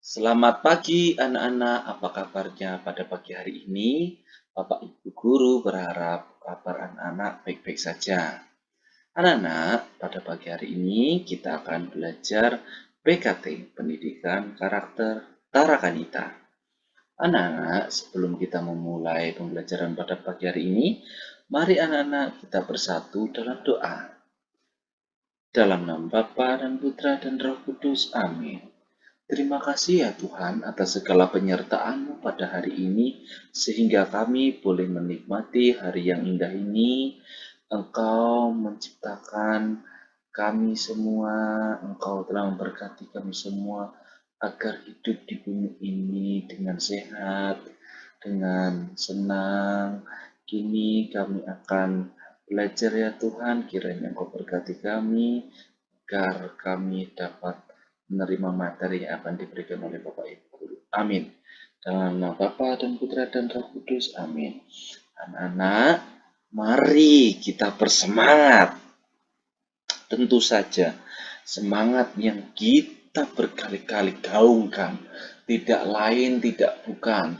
Selamat pagi anak-anak, apa kabarnya pada pagi hari ini? Bapak Ibu Guru berharap kabar anak-anak baik-baik saja. Anak-anak, pada pagi hari ini kita akan belajar PKT, Pendidikan Karakter Tarakanita. Anak-anak, sebelum kita memulai pembelajaran pada pagi hari ini, mari anak-anak kita bersatu dalam doa. Dalam nama Bapa dan Putra dan Roh Kudus, amin. Terima kasih ya Tuhan atas segala penyertaan-Mu pada hari ini, sehingga kami boleh menikmati hari yang indah ini. Engkau menciptakan kami semua, Engkau telah memberkati kami semua agar hidup di bumi ini dengan sehat, dengan senang. Kini kami akan belajar ya Tuhan, kiranya Engkau berkati kami, agar kami dapat menerima materi yang akan diberikan oleh Bapak Ibu Guru. Amin. Dalam nama Bapa dan Putra dan Roh Kudus. Amin. Anak-anak, mari kita bersemangat. Tentu saja, semangat yang kita berkali-kali gaungkan tidak lain, tidak bukan,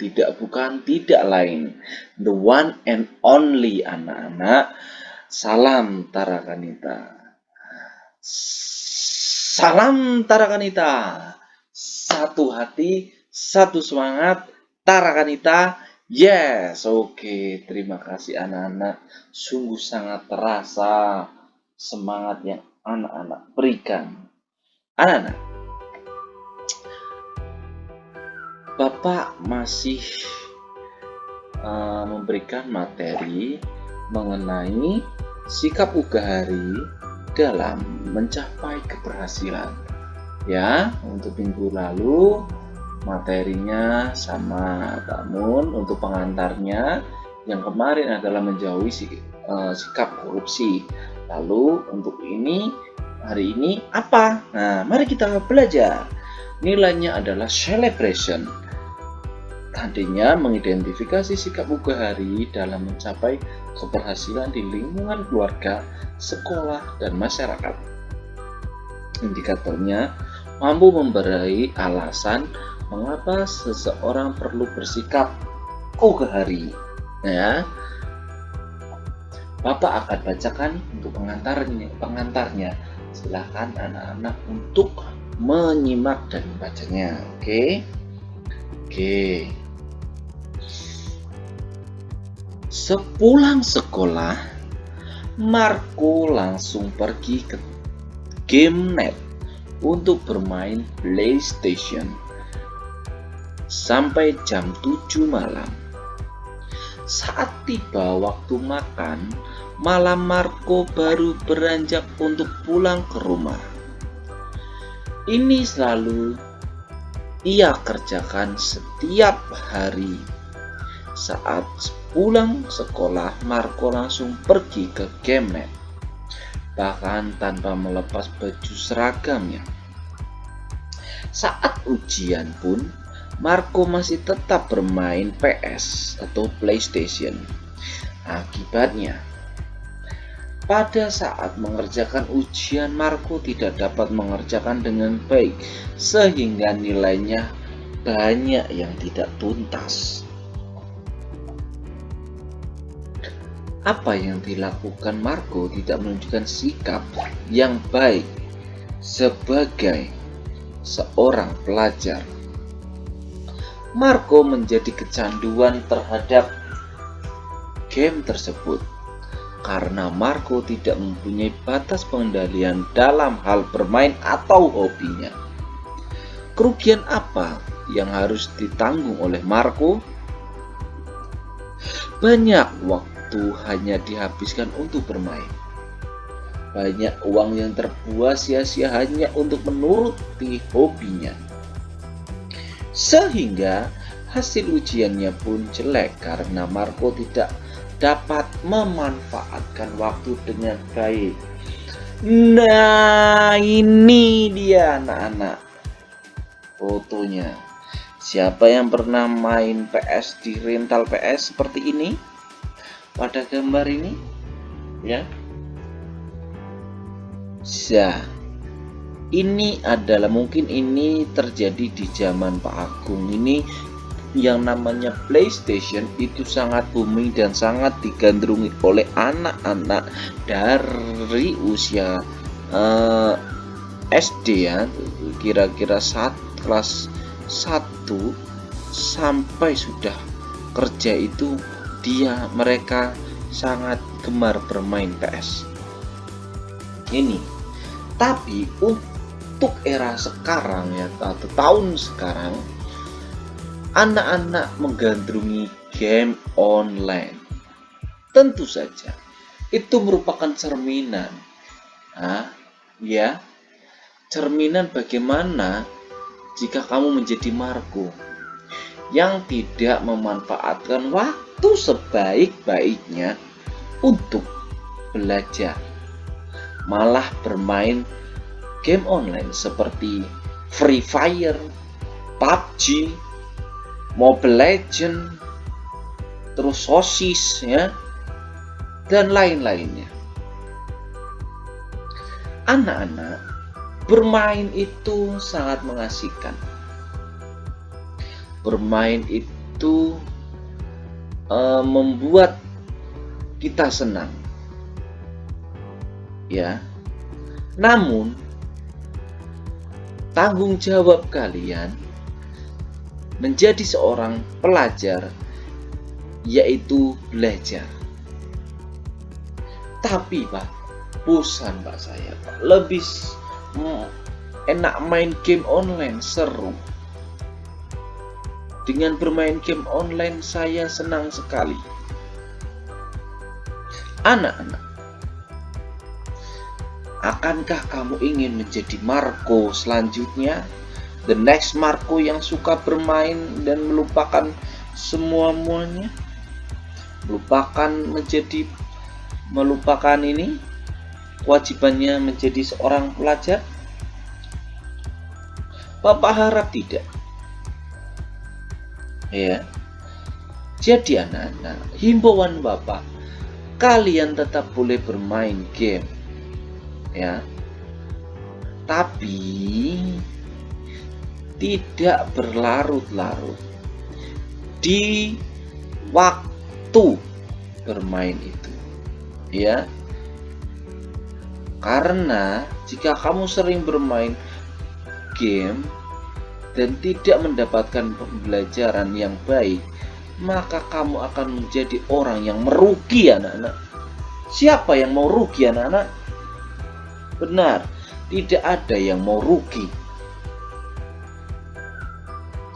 tidak lain. The one and only anak-anak. Salam Tarakanita. Salam Tarakanita. Satu hati, satu semangat. Tarakanita. Yes, oke. Terima kasih anak-anak. Sungguh sangat terasa semangat yang anak-anak berikan. Anak-anak, Bapak masih memberikan materi mengenai sikap Ugahari dalam mencapai keberhasilan. Ya, untuk minggu lalu materinya sama, namun untuk pengantarnya yang kemarin adalah menjauhi sikap korupsi. Lalu untuk hari ini apa? Nah, mari kita belajar. Nilainya adalah celebration. Tadinya mengidentifikasi sikap Ugahari dalam mencapai keberhasilan di lingkungan keluarga, sekolah, dan masyarakat. Indikatornya mampu memberi alasan mengapa seseorang perlu bersikap Ugahari. Ya, Bapak akan bacakan untuk pengantarnya. Silakan anak-anak untuk menyimak dan membacanya. Oke. Sepulang sekolah, Marco langsung pergi ke GameNet untuk bermain PlayStation sampai jam 7 malam. Saat tiba waktu makan malam, Marco baru beranjak untuk pulang ke rumah. Ini selalu ia kerjakan setiap hari. Saat pulang sekolah, Marco langsung pergi ke GameNet, bahkan tanpa melepas baju seragamnya. Saat ujian pun, Marco masih tetap bermain PS atau PlayStation. Akibatnya, pada saat mengerjakan ujian, Marco tidak dapat mengerjakan dengan baik, sehingga nilainya banyak yang tidak tuntas. Apa yang dilakukan Marco tidak menunjukkan sikap yang baik sebagai seorang pelajar. Marco menjadi kecanduan terhadap game tersebut karena Marco tidak mempunyai batas pengendalian dalam hal bermain atau hobinya. Kerugian apa yang harus ditanggung oleh Marco? Banyak waktu hanya dihabiskan untuk bermain. Banyak uang yang terbuang sia-sia hanya untuk menuruti hobinya. Sehingga hasil ujiannya pun jelek karena Marco tidak dapat memanfaatkan waktu dengan baik. Nah, ini dia anak-anak fotonya. Siapa yang pernah main PS di rental PS seperti ini? Pada gambar ini, ya. Ini adalah mungkin ini terjadi di zaman Pak Agung. Ini yang namanya PlayStation itu sangat booming dan sangat digandrungi oleh anak-anak dari usia SD ya, kira-kira kelas 1 sampai sudah kerja itu mereka sangat gemar bermain PS. Ini. Tapi untuk era sekarang ya, atau tahun sekarang, anak-anak menggandrungi game online. Tentu saja itu merupakan cerminan, cerminan bagaimana jika kamu menjadi Marco yang tidak memanfaatkan waktu sebaik-baiknya untuk belajar, malah bermain game online seperti Free Fire, PUBG, Mobile Legends, terus sosis ya, dan lain-lainnya. Anak-anak bermain itu sangat mengasihkan. Bermain itu membuat kita senang, ya. Namun tanggung jawab kalian menjadi seorang pelajar yaitu belajar. Tapi Pak, bosan Pak saya Pak. Lebih enak main game online, seru. Dengan bermain game online saya senang sekali. Anak-anak, akankah kamu ingin menjadi Marco selanjutnya? The next Marco yang suka bermain dan melupakan semuanya? Melupakan ini kewajibannya menjadi seorang pelajar? Bapak harap tidak. Ya. Jadi anak-anak, himbauan Bapak, kalian tetap boleh bermain game. Ya. Tapi tidak berlarut-larut di waktu bermain itu. Ya. Karena jika kamu sering bermain game dan tidak mendapatkan pembelajaran yang baik, maka kamu akan menjadi orang yang merugi anak-anak. Siapa yang mau rugi anak-anak? Benar, tidak ada yang mau rugi.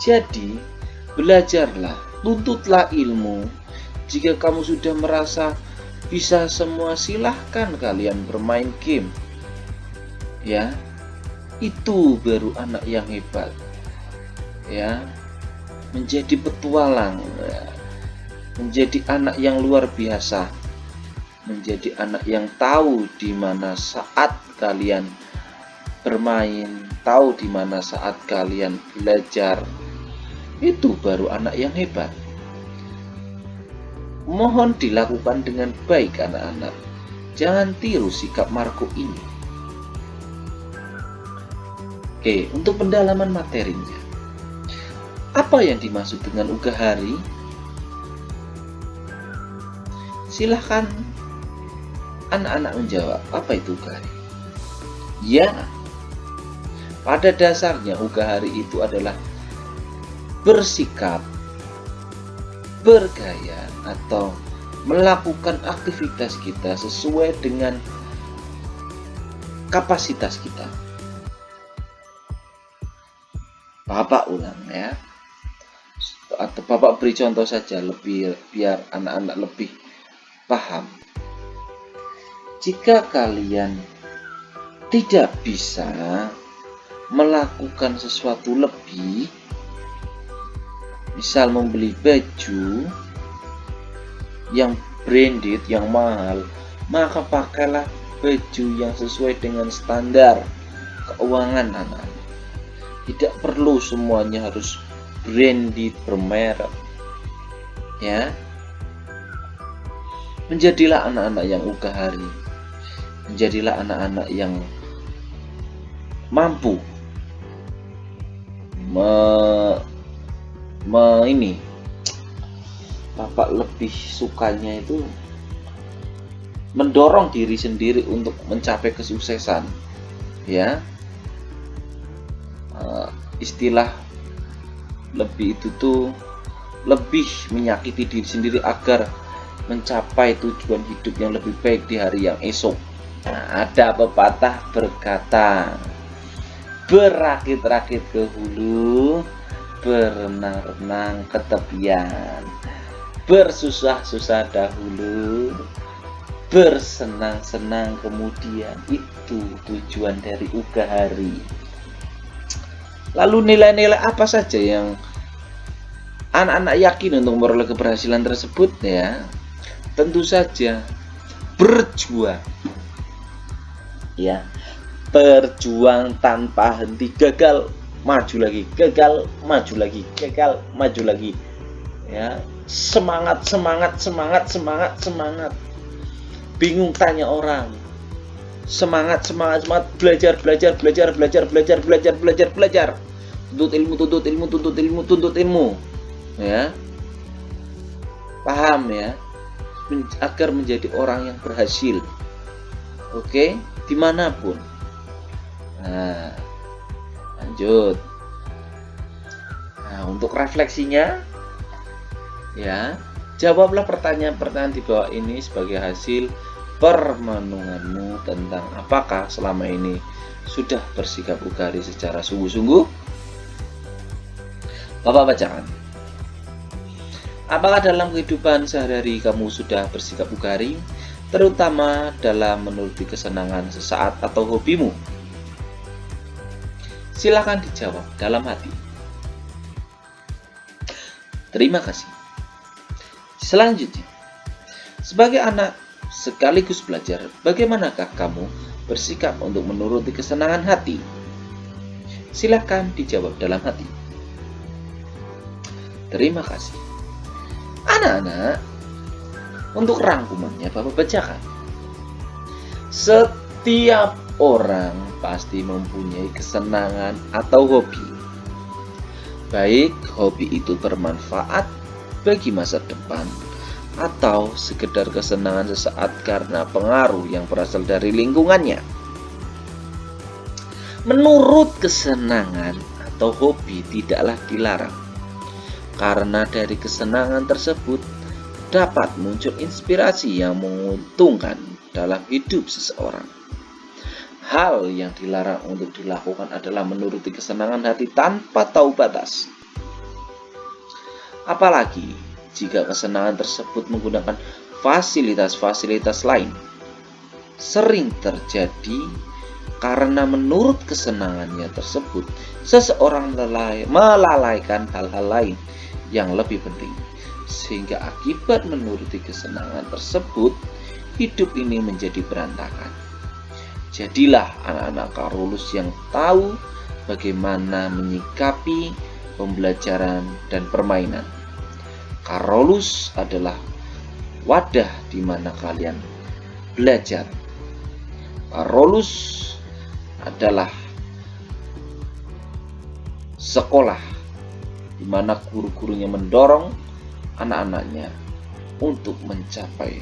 Jadi, belajarlah, tuntutlah ilmu. Jika kamu sudah merasa bisa semua, silahkan kalian bermain game. Ya, itu baru anak yang hebat. Ya, menjadi petualang, ya. Menjadi anak yang luar biasa, menjadi anak yang tahu di mana saat kalian bermain, tahu di mana saat kalian belajar. Itu baru anak yang hebat. Mohon dilakukan dengan baik anak-anak. Jangan tiru sikap Marco ini. Oke, untuk pendalaman materinya. Apa yang dimaksud dengan Ugahari? Silahkan anak-anak menjawab, apa itu Ugahari? Ya, pada dasarnya Ugahari itu adalah bersikap, bergaya, atau melakukan aktivitas kita sesuai dengan kapasitas kita. Bapak ulang ya, atau Bapak beri contoh saja biar anak-anak lebih paham. Jika kalian tidak bisa melakukan sesuatu lebih, misal membeli baju yang branded, yang mahal, maka pakailah baju yang sesuai dengan standar keuangan anak. Tidak perlu semuanya harus branded, bermerek. Ya. Menjadilah anak-anak yang Ugahari. Menjadilah anak-anak yang mampu ini Bapak lebih sukanya itu mendorong diri sendiri untuk mencapai kesuksesan, ya. Istilah lebih itu tuh lebih menyakiti diri sendiri agar mencapai tujuan hidup yang lebih baik di hari yang esok. Nah, ada pepatah berkata, berakit-rakit ke hulu, berenang-renang ke tepian, bersusah-susah dahulu, bersenang-senang kemudian. Itu tujuan dari Ugahari. Lalu nilai-nilai apa saja yang anak-anak yakin untuk memperoleh keberhasilan tersebut? Ya, tentu saja berjuang, ya, berjuang tanpa henti, gagal maju lagi, gagal maju lagi, gagal maju lagi, ya, semangat, bingung tanya orang, semangat, belajar, tuntut ilmu, ya, paham ya, agar menjadi orang yang berhasil, oke, dimanapun. Nah, lanjut. Nah, untuk refleksinya, ya, jawablah pertanyaan-pertanyaan di bawah ini sebagai hasil permenunganmu tentang apakah selama ini sudah bersikap Ugahari secara sungguh-sungguh. Bapak bacakan. Apakah dalam kehidupan sehari-hari kamu sudah bersikap Ugahari, terutama dalam menuruti kesenangan sesaat atau hobimu? Silakan dijawab dalam hati. Terima kasih. Selanjutnya, sebagai anak sekaligus belajar, bagaimanakah kamu bersikap untuk menuruti kesenangan hati? Silakan dijawab dalam hati. Terima kasih. Anak-anak, untuk rangkumannya Bapak bacakan. Setiap orang pasti mempunyai kesenangan atau hobi. Baik hobi itu bermanfaat bagi masa depan atau sekedar kesenangan sesaat karena pengaruh yang berasal dari lingkungannya. Menurut kesenangan atau hobi tidaklah dilarang, karena dari kesenangan tersebut dapat muncul inspirasi yang menguntungkan dalam hidup seseorang. Hal yang dilarang untuk dilakukan adalah menuruti kesenangan hati tanpa tahu batas. Apalagi jika kesenangan tersebut menggunakan fasilitas-fasilitas lain. Sering terjadi karena menurut kesenangannya tersebut, seseorang melalaikan hal-hal lain yang lebih penting, sehingga akibat menuruti kesenangan tersebut, hidup ini menjadi berantakan. Jadilah anak-anak Carolus yang tahu bagaimana menyikapi pembelajaran dan permainan. Carolus adalah wadah di mana kalian belajar. Carolus adalah sekolah di mana guru-gurunya mendorong anak-anaknya untuk mencapai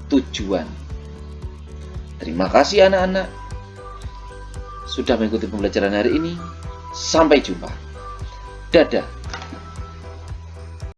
tujuan. Terima kasih anak-anak sudah mengikuti pembelajaran hari ini. Sampai jumpa. Dadah.